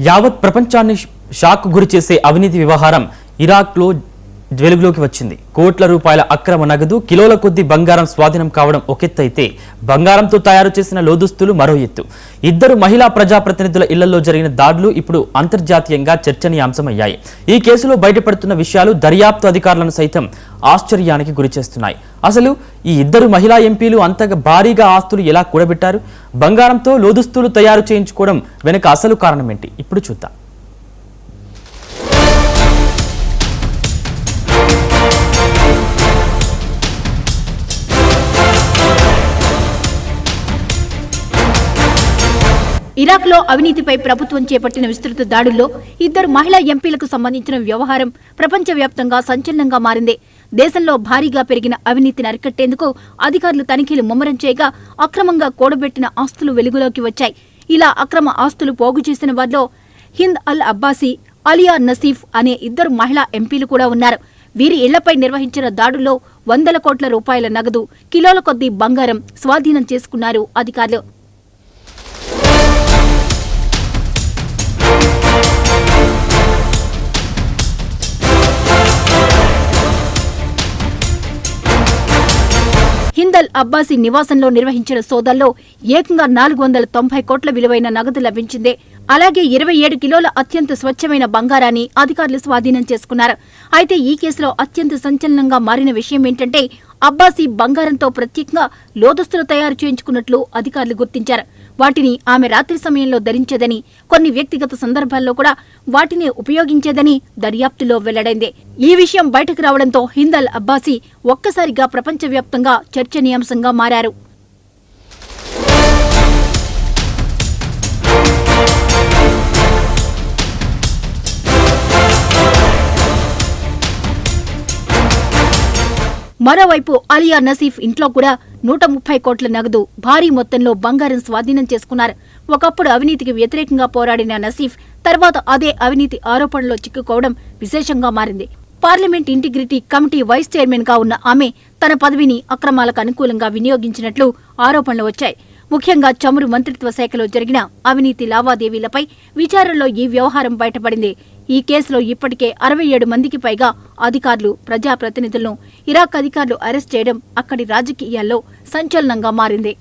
యావత్ ప్రపంచాన్ని షాక్ గురి చేసే అవినీతి వ్యవహారం ఇరాక్లో వెలుగులోకి వచ్చింది. కోట్ల రూపాయల అక్రమ నగదు, కిలోల కొద్ది బంగారం స్వాధీనం కావడం ఒకెత్తైతే బంగారంతో తయారు చేసిన లోదుస్తులు మరో ఎత్తు. ఇద్దరు మహిళా ప్రజాప్రతినిధుల ఇళ్లలో జరిగిన దాడులు ఇప్పుడు అంతర్జాతీయంగా చర్చనీయాంశమయ్యాయి. ఈ కేసులో బయటపడుతున్న విషయాలు దర్యాప్తు అధికారులను సైతం ఆశ్చర్యానికి గురిచేస్తున్నాయి. అసలు ఈ ఇద్దరు మహిళా ఎంపీలు అంతగా భారీగా ఆస్తులు ఎలా కూడబెట్టారు? బంగారంతో లోదుస్తులు తయారు చేయించుకోవడం వెనుక అసలు కారణం ఏంటి? ఇప్పుడు చూద్దాం. ఇరాక్లో అవినీతిపై ప్రభుత్వం చేపట్టిన విస్తృత దాడుల్లో ఇద్దరు మహిళా ఎంపీలకు సంబంధించిన వ్యవహారం ప్రపంచవ్యాప్తంగా సంచలనంగా మారింది. దేశంలో భారీగా పెరిగిన అవినీతిని అరికట్టేందుకు అధికారులు తనిఖీలు ముమ్మరం చేయగా అక్రమంగా కూడబెట్టిన ఆస్తులు వెలుగులోకి వచ్చాయి. ఇలా అక్రమ ఆస్తులు పోగు చేసిన వారిలో హింద్ అల్ అబ్బాసీ, అలియా నసీఫ్ అనే ఇద్దరు మహిళా ఎంపీలు కూడా ఉన్నారు. వీరి ఇళ్లపై నిర్వహించిన దాడుల్లో వందల కోట్ల రూపాయల నగదు, కిలోల కొద్దీ బంగారం స్వాధీనం చేసుకున్నారు అధికారులు. హింద్ అల్ అబ్బాసీ నివాసంలో నిర్వహించిన సోదాల్లో ఏకంగా 490 కోట్ల విలువైన నగదు లభించింది. అలాగే 27 కిలోల అత్యంత స్వచ్ఛమైన బంగారాన్ని అధికారులు స్వాధీనం చేసుకున్నారు. అయితే ఈ కేసులో అత్యంత సంచలనంగా మారిన విషయం ఏంటంటే అబ్బాసీ బంగారంతో ప్రత్యేకంగా లోదుస్తులు తయారు చేయించుకున్నట్లు అధికారులు గుర్తించారు. వాటిని ఆమె రాత్రి సమయంలో ధరించేదని, కొన్ని వ్యక్తిగత సందర్భాల్లో కూడా వాటిని ఉపయోగించేదని దర్యాప్తులో వెల్లడైంది. ఈ విషయం బయటకు రావడంతో హింద్ అల్ అబ్బాసీ ఒక్కసారిగా ప్రపంచవ్యాప్తంగా చర్చనీయాంశంగా మారారు. మరోవైపు అలియా నసీఫ్ ఇంట్లో కూడా 130 కోట్ల నగదు, భారీ మొత్తంలో బంగారం స్వాధీనం చేసుకున్నారు. ఒకప్పుడు అవినీతికి వ్యతిరేకంగా పోరాడిన నసీఫ్ తర్వాత అదే అవినీతి ఆరోపణలో చిక్కుకోవడం విశేషంగా మారింది. Parliament integrity committee vice chairman గా ఉన్న ఆమె తన పదవిని అక్రమాలకు అనుకూలంగా వినియోగించినట్లు ఆరోపణలు వచ్చాయి. ముఖ్యంగా చమురు మంత్రిత్వ శాఖలో జరిగిన అవినీతి లావాదేవీలపై విచారణలో ఈ వ్యవహారం బయటపడింది. ఈ కేసులో ఇప్పటికే 67 మందికి పైగా అధికారులు, ప్రజాప్రతినిధులను ఇరాక్ అధికారులు అరెస్ట్ చేయడం అక్కడి రాజకీయాల్లో సంచలనంగా మారింది.